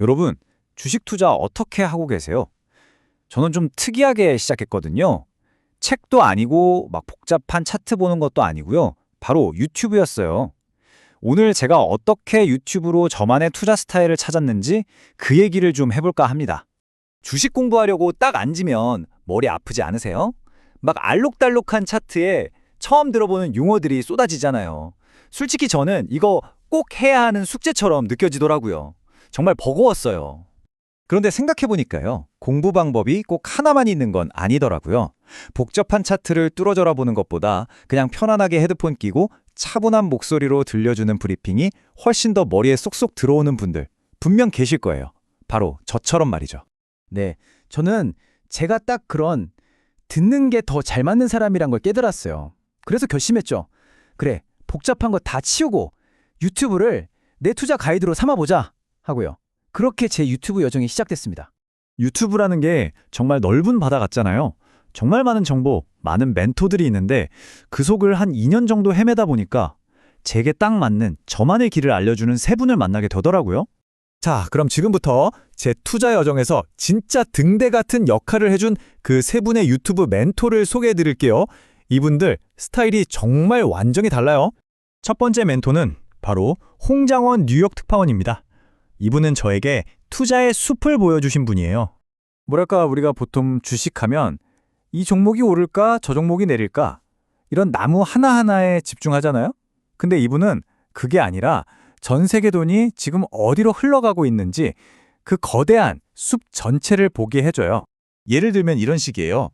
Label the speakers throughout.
Speaker 1: 여러분, 주식 투자 어떻게 하고 계세요? 저는 좀 특이하게 시작했거든요. 책도 아니고 막 복잡한 차트 보는 것도 아니고요. 바로 유튜브였어요. 오늘 제가 어떻게 유튜브로 저만의 투자 스타일을 찾았는지 그 얘기를 좀 해볼까 합니다. 주식 공부하려고 딱 앉으면 머리 아프지 않으세요? 막 알록달록한 차트에 처음 들어보는 용어들이 쏟아지잖아요. 솔직히 저는 이거 꼭 해야 하는 숙제처럼 느껴지더라고요. 정말 버거웠어요. 그런데 생각해보니까요, 공부 방법이 꼭 하나만 있는 건 아니더라고요. 복잡한 차트를 뚫어져라 보는 것보다 그냥 편안하게 헤드폰 끼고 차분한 목소리로 들려주는 브리핑이 훨씬 더 머리에 쏙쏙 들어오는 분들 분명 계실 거예요. 바로 저처럼 말이죠.
Speaker 2: 네, 저는 제가 딱 그런 듣는 게 더 잘 맞는 사람이란 걸 깨달았어요. 그래서 결심했죠. 그래, 복잡한 거 다 치우고 유튜브를 내 투자 가이드로 삼아보자 하고요. 그렇게 제 유튜브 여정이 시작됐습니다.
Speaker 1: 유튜브라는 게 정말 넓은 바다 같잖아요. 정말 많은 정보, 많은 멘토들이 있는데 그 속을 한 2년 정도 헤매다 보니까 제게 딱 맞는 저만의 길을 알려주는 세 분을 만나게 되더라고요. 자, 그럼 지금부터 제 투자 여정에서 진짜 등대 같은 역할을 해준 그 세 분의 유튜브 멘토를 소개해 드릴게요. 이분들 스타일이 정말 완전히 달라요. 첫 번째 멘토는 바로 홍장원 뉴욕 특파원입니다. 이분은 저에게 투자의 숲을 보여주신 분이에요. 뭐랄까, 우리가 보통 주식하면 이 종목이 오를까, 저 종목이 내릴까 이런 나무 하나하나에 집중하잖아요. 근데 이분은 그게 아니라 전 세계 돈이 지금 어디로 흘러가고 있는지 그 거대한 숲 전체를 보게 해줘요. 예를 들면 이런 식이에요.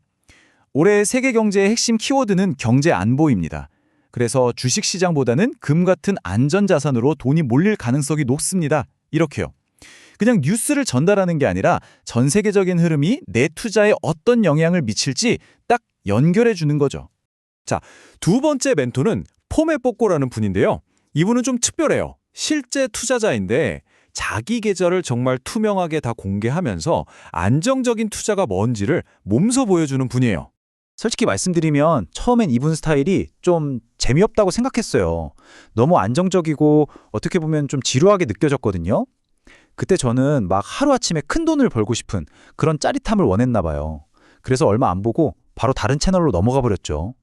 Speaker 1: 올해 세계 경제의 핵심 키워드는 경제 안보입니다. 그래서 주식시장보다는 금 같은 안전자산으로 돈이 몰릴 가능성이 높습니다. 이렇게요. 그냥 뉴스를 전달하는 게 아니라 전 세계적인 흐름이 내 투자에 어떤 영향을 미칠지 딱 연결해 주는 거죠. 자, 두 번째 멘토는 포메뽀꼬라는 분인데요. 이분은 좀 특별해요. 실제 투자자인데 자기 계좌를 정말 투명하게 다 공개하면서 안정적인 투자가 뭔지를 몸소 보여주는 분이에요. 솔직히 말씀드리면 처음엔 이분 스타일이 좀 재미없다고 생각했어요. 너무 안정적이고 어떻게 보면 좀 지루하게 느껴졌거든요. 그때 저는 막 하루아침에 큰 돈을 벌고 싶은 그런 짜릿함을 원했나 봐요. 그래서 얼마 안 보고 바로 다른 채널로 넘어가 버렸죠.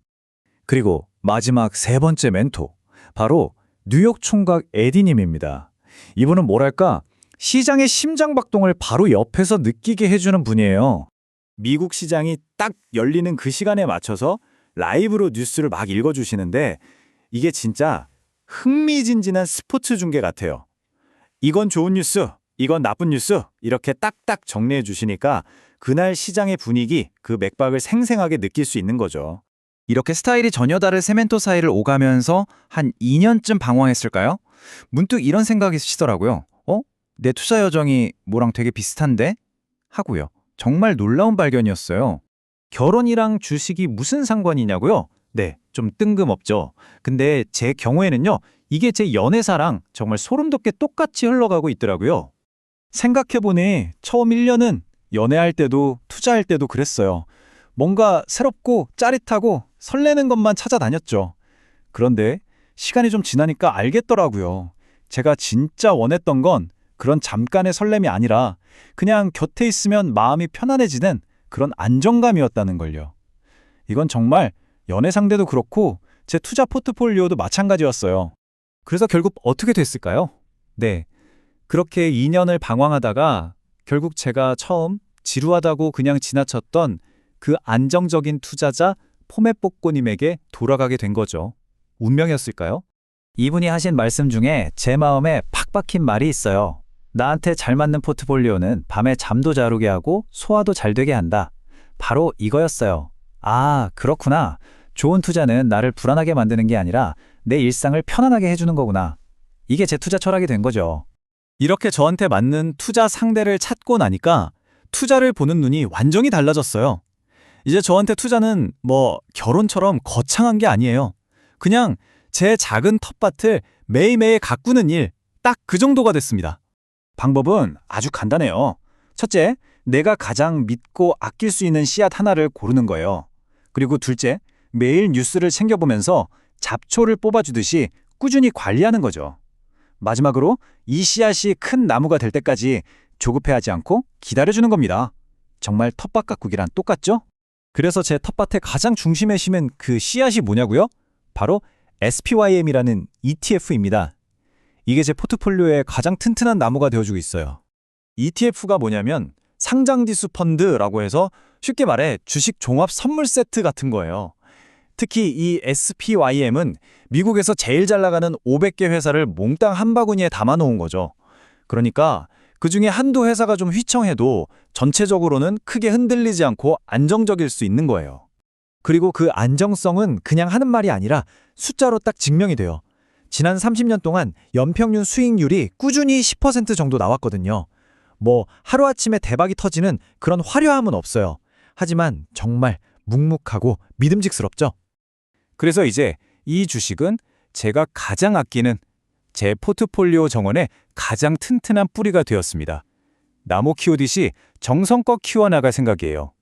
Speaker 1: 그리고 마지막 세 번째 멘토, 바로 뉴욕 총각 에디님입니다. 이분은 뭐랄까, 시장의 심장박동을 바로 옆에서 느끼게 해주는 분이에요. 미국 시장이 딱 열리는 그 시간에 맞춰서 라이브로 뉴스를 막 읽어주시는데 이게 진짜 흥미진진한 스포츠 중계 같아요. 이건 좋은 뉴스, 이건 나쁜 뉴스 이렇게 딱딱 정리해 주시니까 그날 시장의 분위기, 그 맥박을 생생하게 느낄 수 있는 거죠. 이렇게 스타일이 전혀 다른 세 멘토 사이를 오가면서 한 2년쯤 방황했을까요? 문득 이런 생각이 드시더라고요. 내 투자 여정이 뭐랑 되게 비슷한데? 하고요. 정말 놀라운 발견이었어요. 결혼이랑 주식이 무슨 상관이냐고요? 네, 좀 뜬금없죠. 근데 제 경우에는요, 이게 제 연애사랑 정말 소름 돋게 똑같이 흘러가고 있더라고요. 생각해보니 처음 1년은 연애할 때도 투자할 때도 그랬어요. 뭔가 새롭고 짜릿하고 설레는 것만 찾아다녔죠. 그런데 시간이 좀 지나니까 알겠더라고요. 제가 진짜 원했던 건 그런 잠깐의 설렘이 아니라 그냥 곁에 있으면 마음이 편안해지는 그런 안정감이었다는 걸요. 이건 정말 연애 상대도 그렇고 제 투자 포트폴리오도 마찬가지였어요. 그래서 결국 어떻게 됐을까요? 네, 그렇게 2년을 방황하다가 결국 제가 처음 지루하다고 그냥 지나쳤던 그 안정적인 투자자 포메뽀꼬님에게 돌아가게 된 거죠. 운명이었을까요? 이분이 하신 말씀 중에 제 마음에 팍 박힌 말이 있어요. 나한테 잘 맞는 포트폴리오는 밤에 잠도 잘 오게 하고 소화도 잘 되게 한다. 바로 이거였어요. 아, 그렇구나. 좋은 투자는 나를 불안하게 만드는 게 아니라 내 일상을 편안하게 해주는 거구나. 이게 제 투자 철학이 된 거죠. 이렇게 저한테 맞는 투자 상대를 찾고 나니까 투자를 보는 눈이 완전히 달라졌어요. 이제 저한테 투자는 결혼처럼 거창한 게 아니에요. 그냥 제 작은 텃밭을 매일매일 가꾸는 일, 딱 그 정도가 됐습니다. 방법은 아주 간단해요. 첫째, 내가 가장 믿고 아낄 수 있는 씨앗 하나를 고르는 거예요. 그리고 둘째, 매일 뉴스를 챙겨보면서 잡초를 뽑아주듯이 꾸준히 관리하는 거죠. 마지막으로 이 씨앗이 큰 나무가 될 때까지 조급해하지 않고 기다려주는 겁니다. 정말 텃밭 가꾸기랑 똑같죠? 그래서 제 텃밭의 가장 중심에 심은 그 씨앗이 뭐냐고요? 바로 SPYM이라는 ETF입니다. 이게 제 포트폴리오의 가장 튼튼한 나무가 되어주고 있어요. ETF가 뭐냐면 상장지수 펀드라고 해서 쉽게 말해 주식 종합 선물 세트 같은 거예요. 특히 이 SPYM은 미국에서 제일 잘 나가는 500개 회사를 몽땅 한 바구니에 담아놓은 거죠. 그러니까 그중에 한두 회사가 좀 휘청해도 전체적으로는 크게 흔들리지 않고 안정적일 수 있는 거예요. 그리고 그 안정성은 그냥 하는 말이 아니라 숫자로 딱 증명이 돼요. 지난 30년 동안 연평균 수익률이 꾸준히 10% 정도 나왔거든요. 뭐 하루아침에 대박이 터지는 그런 화려함은 없어요. 하지만 정말 묵묵하고 믿음직스럽죠. 그래서 이제 이 주식은 제가 가장 아끼는 제 포트폴리오 정원의 가장 튼튼한 뿌리가 되었습니다. 나무 키우듯이 정성껏 키워나갈 생각이에요.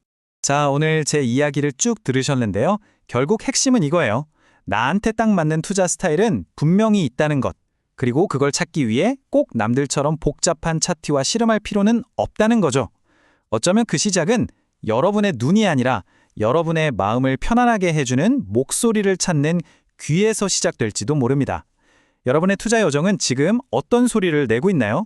Speaker 1: 자, 오늘 제 이야기를 쭉 들으셨는데요. 결국 핵심은 이거예요. 나한테 딱 맞는 투자 스타일은 분명히 있다는 것. 그리고 그걸 찾기 위해 꼭 남들처럼 복잡한 차트와 실험할 필요는 없다는 거죠. 어쩌면 그 시작은 여러분의 눈이 아니라 여러분의 마음을 편안하게 해주는 목소리를 찾는 귀에서 시작될지도 모릅니다. 여러분의 투자 여정은 지금 어떤 소리를 내고 있나요?